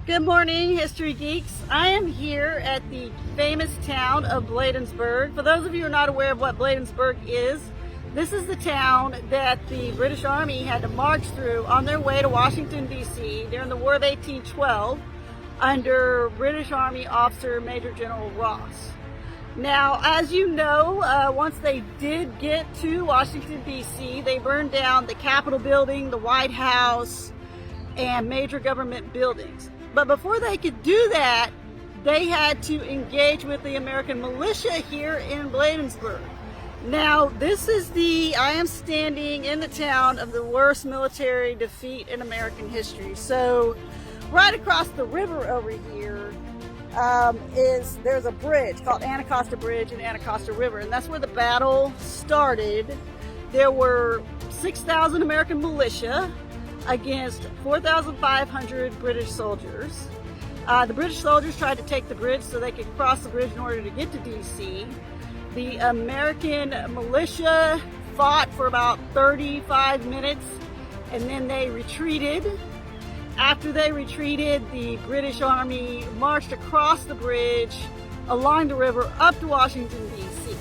Good morning, History Geeks. I am here at the famous town of Bladensburg. For those of you who are not aware of what Bladensburg is, this is the town that the British Army had to march through on their way to Washington D.C. during the War of 1812 under British Army officer Major General Ross. Now, as you know, once they did get to Washington D.C., they burned down the Capitol building, the White House, and major government buildings. But before they could do that, they had to engage with the American militia here in Bladensburg. Now, I am standing in the town of the worst military defeat in American history. So, right across the river over here, there's a bridge called Anacostia Bridge and Anacostia River, and that's where the battle started. There were 6,000 American militia against 4,500 British soldiers. The British soldiers tried to take the bridge so they could cross the bridge in order to get to DC. The American militia fought for about 35 minutes and then they retreated. After they retreated, the British Army marched across the bridge, along the river, up to Washington, D.C.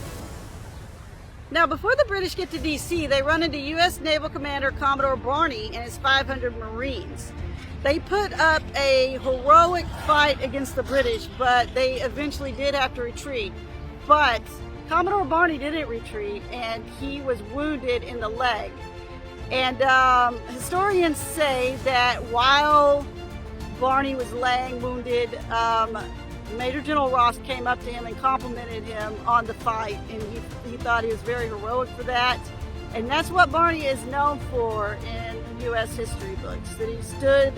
Now, before the British get to D.C., they run into U.S. Naval Commander Commodore Barney and his 500 Marines. They put up a heroic fight against the British, but they eventually did have to retreat. But Commodore Barney didn't retreat, and he was wounded in the leg. And historians say that while Barney was laying wounded, Major General Ross came up to him and complimented him on the fight, and he thought he was very heroic for that. And that's what Barney is known for in U.S. history books, that he stood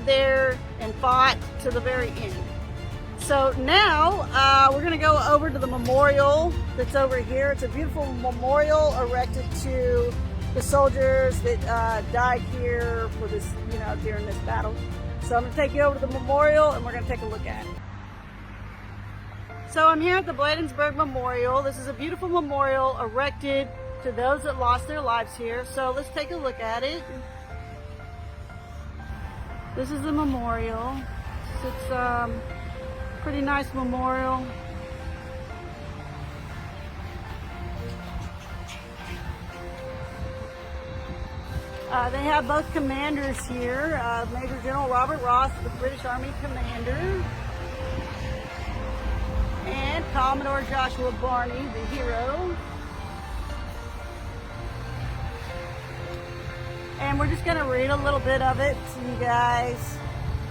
there and fought to the very end. So now we're going to go over to the memorial that's over here. It's a beautiful memorial erected to the soldiers that died here for this, during this battle. So I'm going to take you over to the memorial and we're going to take a look at it. So I'm here at the Bladensburg Memorial. This is a beautiful memorial erected to those that lost their lives here. So let's take a look at it. This is the memorial. It's a pretty nice memorial. They have both commanders here, Major General Robert Ross, the British Army commander, and Commodore Joshua Barney, the hero. And we're just going to read a little bit of it to you guys.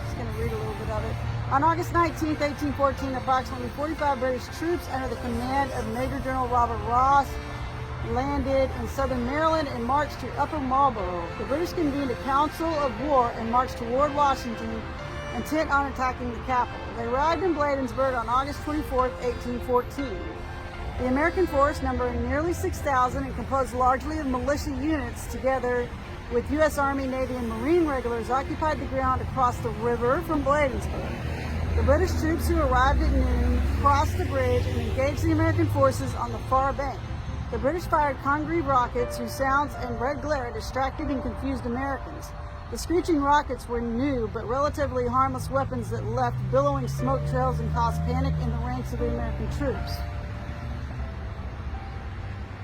Just going to read a little bit of it. On August 19, 1814, approximately 45 British troops under the command of Major General Robert Ross landed in southern Maryland and marched to Upper Marlboro. The British convened a council of war and marched toward Washington, intent on attacking the capital. They arrived in Bladensburg on August 24, 1814. The American force, numbering nearly 6,000 and composed largely of militia units, together with U.S. Army, Navy, and Marine regulars, occupied the ground across the river from Bladensburg. The British troops who arrived at noon crossed the bridge and engaged the American forces on the far bank. The British fired Congreve rockets whose sounds and red glare distracted and confused Americans. The screeching rockets were new but relatively harmless weapons that left billowing smoke trails and caused panic in the ranks of the American troops.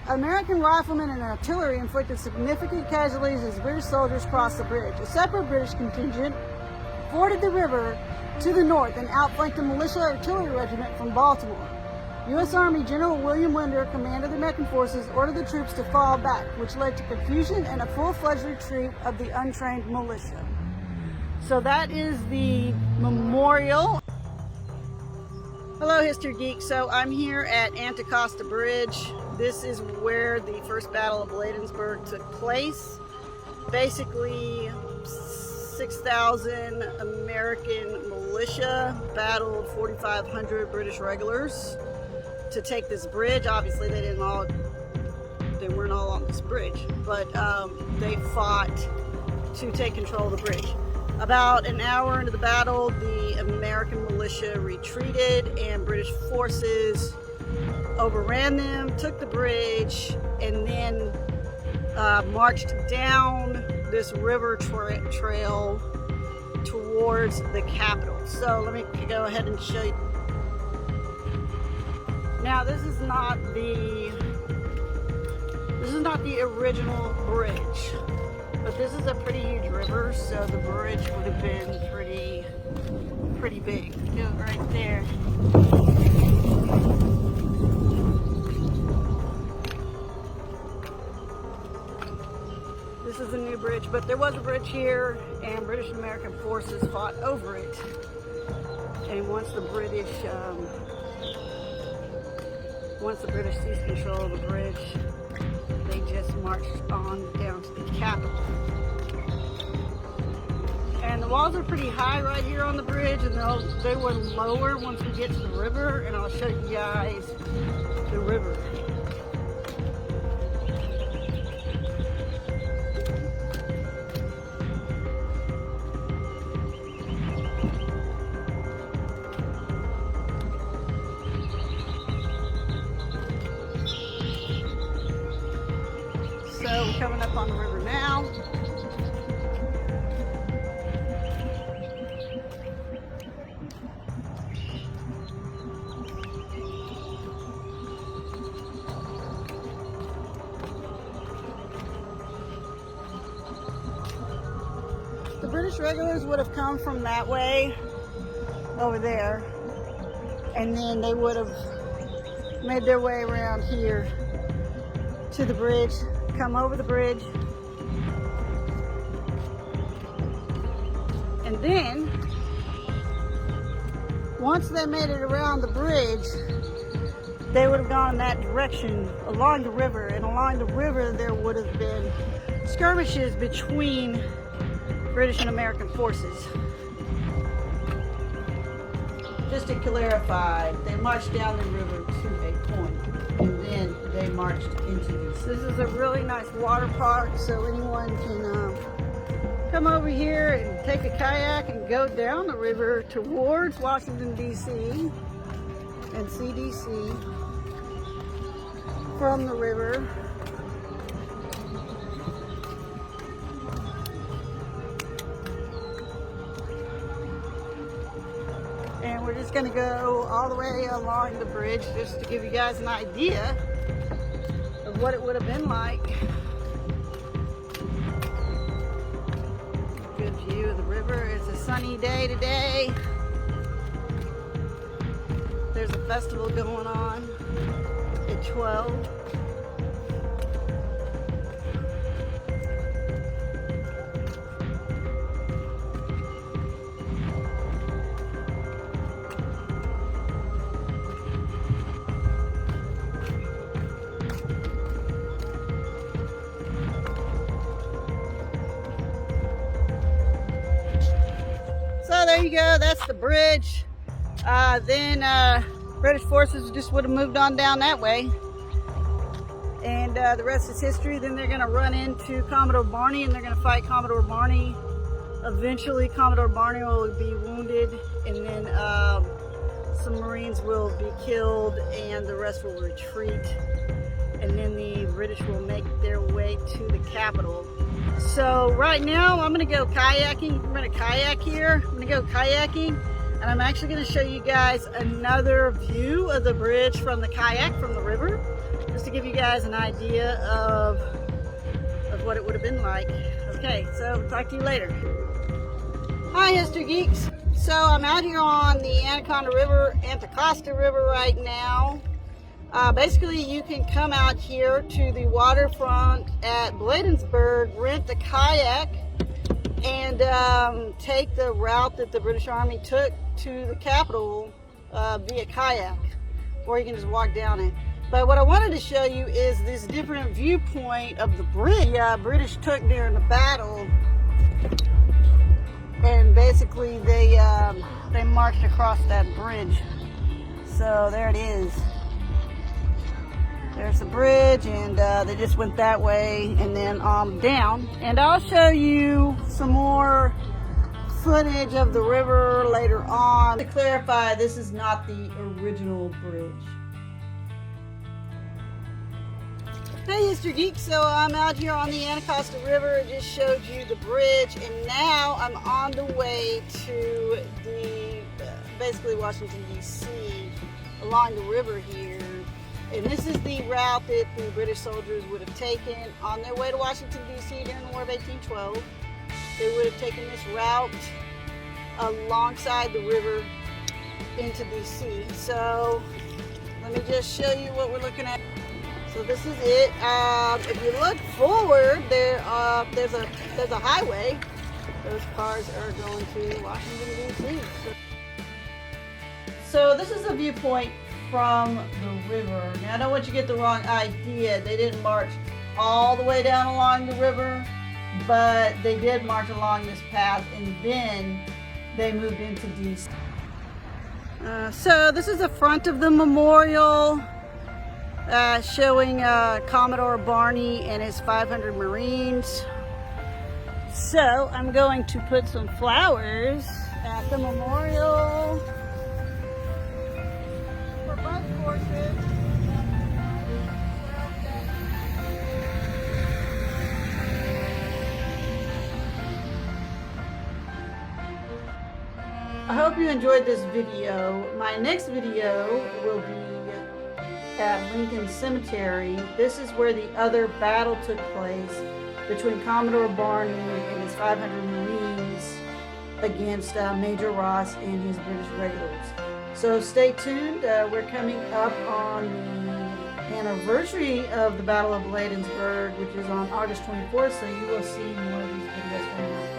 American riflemen and artillery inflicted significant casualties as British soldiers crossed the bridge. A separate British contingent forded the river to the north and outflanked a militia artillery regiment from Baltimore. U.S. Army General William Winder, commander of the American forces, ordered the troops to fall back, which led to confusion and a full-fledged retreat of the untrained militia. So that is the memorial. Hello, History Geek. So I'm here at Anacostia Bridge. This is where the first Battle of Bladensburg took place. Basically, 6,000 American militia battled 4,500 British regulars to take this bridge. Obviously, they weren't all on this bridge, but they fought to take control of the bridge. About an hour into the battle, the American militia retreated and British forces overran them, took the bridge, and then marched down this river trail towards the capital. So let me go ahead and show you. Now this is not the original bridge, but this is a pretty huge river, so the bridge would have been pretty big. Go right there. This is a new bridge, but there was a bridge here, and British and American forces fought over it. And once the British seized control of the bridge, they just marched on down to the capital. And the walls are pretty high right here on the bridge, and they were lower once we get to the river, and I'll show you guys the river. So we're coming up on the river now. The British regulars would have come from that way over there, and then they would have made their way around here to the bridge, come over the bridge, and then once they made it around the bridge, they would have gone in that direction along the river, and along the river there would have been skirmishes between British and American forces. Just to clarify, they marched down the river to a point, and then they marched into this. This is a really nice water park, so anyone can come over here and take a kayak and go down the river towards Washington D.C. and see D.C. from the river. And we're just going to go all the way along the bridge just to give you guys an idea of what it would have been like. Good view of the river. It's a sunny day today. There's a festival going on at 12. So there you go, that's the bridge. Then British forces just would have moved on down that way. And the rest is history. Then they're gonna run into Commodore Barney, and they're gonna fight Commodore Barney. Eventually Commodore Barney will be wounded, and then some Marines will be killed, and the rest will retreat. And then the British will make their way to the capital. So right now I'm gonna go kayaking. We're gonna kayak here. I'm gonna go kayaking, and I'm actually gonna show you guys another view of the bridge from the kayak, from the river, just to give you guys an idea of what it would have been like. Okay, so talk to you later. Hi, History Geeks. So I'm out here on the Anaconda River, Anticosta River right now. Basically, you can come out here to the waterfront at Bladensburg, rent a kayak, and take the route that the British Army took to the capital via kayak, or you can just walk down it. But what I wanted to show you is this different viewpoint of the bridge the British took during the battle, and basically they marched across that bridge. So there it is. There's the bridge, and they just went that way and then down. And I'll show you some more footage of the river later on. To clarify, this is not the original bridge. Hey History Geek. So I'm out here on the Anacostia River. I just showed you the bridge, and now I'm on the way to the basically Washington D.C. along the river here. And this is the route that the British soldiers would have taken on their way to Washington D.C. during the War of 1812. They would have taken this route alongside the river into D.C. So let me just show you what we're looking at. So this is it. If you look forward, there's a highway. Those cars are going to Washington D.C. So this is a viewpoint from the river. Now I don't want you to get the wrong idea. They didn't march all the way down along the river, but they did march along this path, and then they moved into D.C. So this is the front of the memorial, showing Commodore Barney and his 500 Marines. So I'm going to put some flowers at the memorial for both horses. I hope you enjoyed this video. My next video will be at Lincoln Cemetery. This is where the other battle took place between Commodore Barney and his 500 Marines against Major Ross and his British regulars. So stay tuned. We're coming up on the anniversary of the Battle of Bladensburg, which is on August 24th, so you will see more of these videos coming out.